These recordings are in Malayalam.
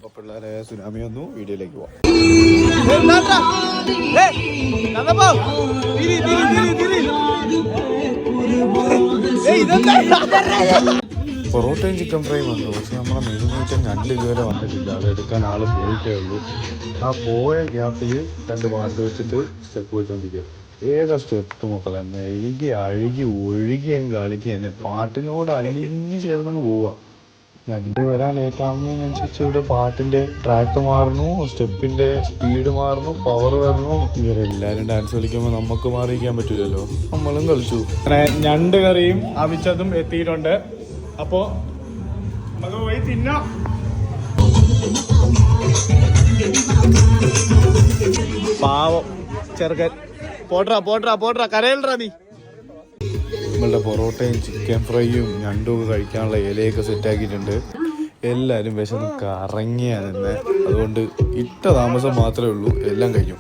അപ്പോൾ പിള്ളേരെ സുനാമി വന്നു, വീഡിയോയിലേക്ക് പോവാം. പൊറോട്ടയും ചിക്കൻ ഫ്രൈയും വന്നു. പക്ഷെ നമ്മളെ മെയിൻ ഐറ്റം ഞണ്ട് ഇതുവരെ വന്നിട്ടില്ല. അതെടുക്കാൻ ആൾ പോയിട്ടേ ഉള്ളൂ. ആ പോയ ഗ്യാപ്പിൽ 2 പാട്ട് വെച്ചിട്ട് സ്റ്റെപ്പ് വെച്ചോണ്ടിരിക്കുക. ഏതാ സ്റ്റെപ്പ് മക്കളെ, അഴുകി ഒഴുകിയും കളിക്കുകയും പാട്ടിനോട് അലിഞ്ഞ് ചേർന്നങ്ങ് പോവാ. ഞണ്ട് വരാൻ ലേറ്റാവുന്നതിനനുസരിച്ച് ഇവിടെ പാട്ടിന്റെ ട്രാക്ക് മാറുന്നു, സ്റ്റെപ്പിന്റെ സ്പീഡ് മാറുന്നു, പവർ വരുന്നു. ഇവരെല്ലാരും ഡാൻസ് കളിക്കുമ്പോൾ നമുക്ക് മാറിയിരിക്കാൻ പറ്റില്ലല്ലോ, നമ്മളും കളിച്ചു. ഞണ്ട് കറിയും അവിച്ചതും എത്തിയിട്ടുണ്ട്. അപ്പോ നമുക്ക് പോയി തിന്നാം. പാവം ചെറുക്കൻ, പോട്രാ കരയിൽറാ നീ. നമ്മളുടെ പൊറോട്ടയും ചിക്കൻ ഫ്രൈയും ഞണ്ടും കഴിക്കാനുള്ള ഇലയൊക്കെ സെറ്റാക്കിയിട്ടുണ്ട്. എല്ലാവരും വിശന്ന് കറങ്ങിയാ നിന്ന്. അതുകൊണ്ട് ഇട്ട താമസം മാത്രമേ ഉള്ളൂ, എല്ലാം കഴിഞ്ഞു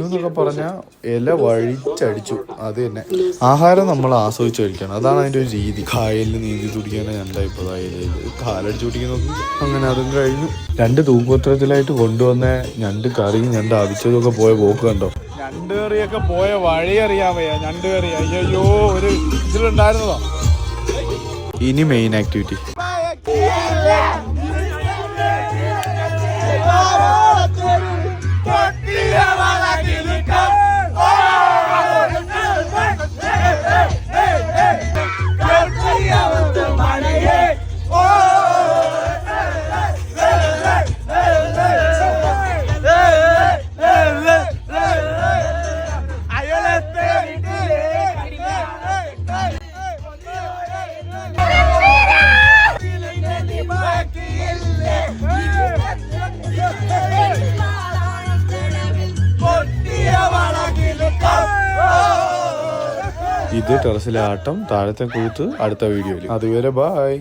എന്നൊക്കെ പറഞ്ഞാൽ ഇല വഴിച്ചടിച്ചു. അത് തന്നെ ആഹാരം നമ്മൾ ആസ്വദിച്ച് കഴിക്കണം, അതാണ് അതിൻ്റെ ഒരു രീതി. കായലിൽ നീന്തി തുടിക്കാനാണ് ഞണ്ടായിപ്പോൾ ഇലയിൽ കാലടിച്ചു പിടിക്കുന്നത്. അങ്ങനെ അതും കഴിഞ്ഞു. 2 തൂക്കുപത്രത്തിലായിട്ട് കൊണ്ടുവന്ന ഞണ്ട് കറിയും ഞണ്ട് അവിച്ചതൊക്കെ പോയ പോക്ക് കണ്ടോ. ഞണ്ട് കറിയൊക്കെ പോയ വഴി അറിയാമയ്യ. ഞണ്ട് കറി അയ്യോ ഒരു ഇതിലുണ്ടായിരുന്നതോ. ഇനി മെയിൻ ആക്ടിവിറ്റി ഇത് ടെറസിലെ ആട്ടം, താഴത്തെ കൂത്ത് അടുത്ത വീഡിയോയിൽ. അതുവരെ ബൈ.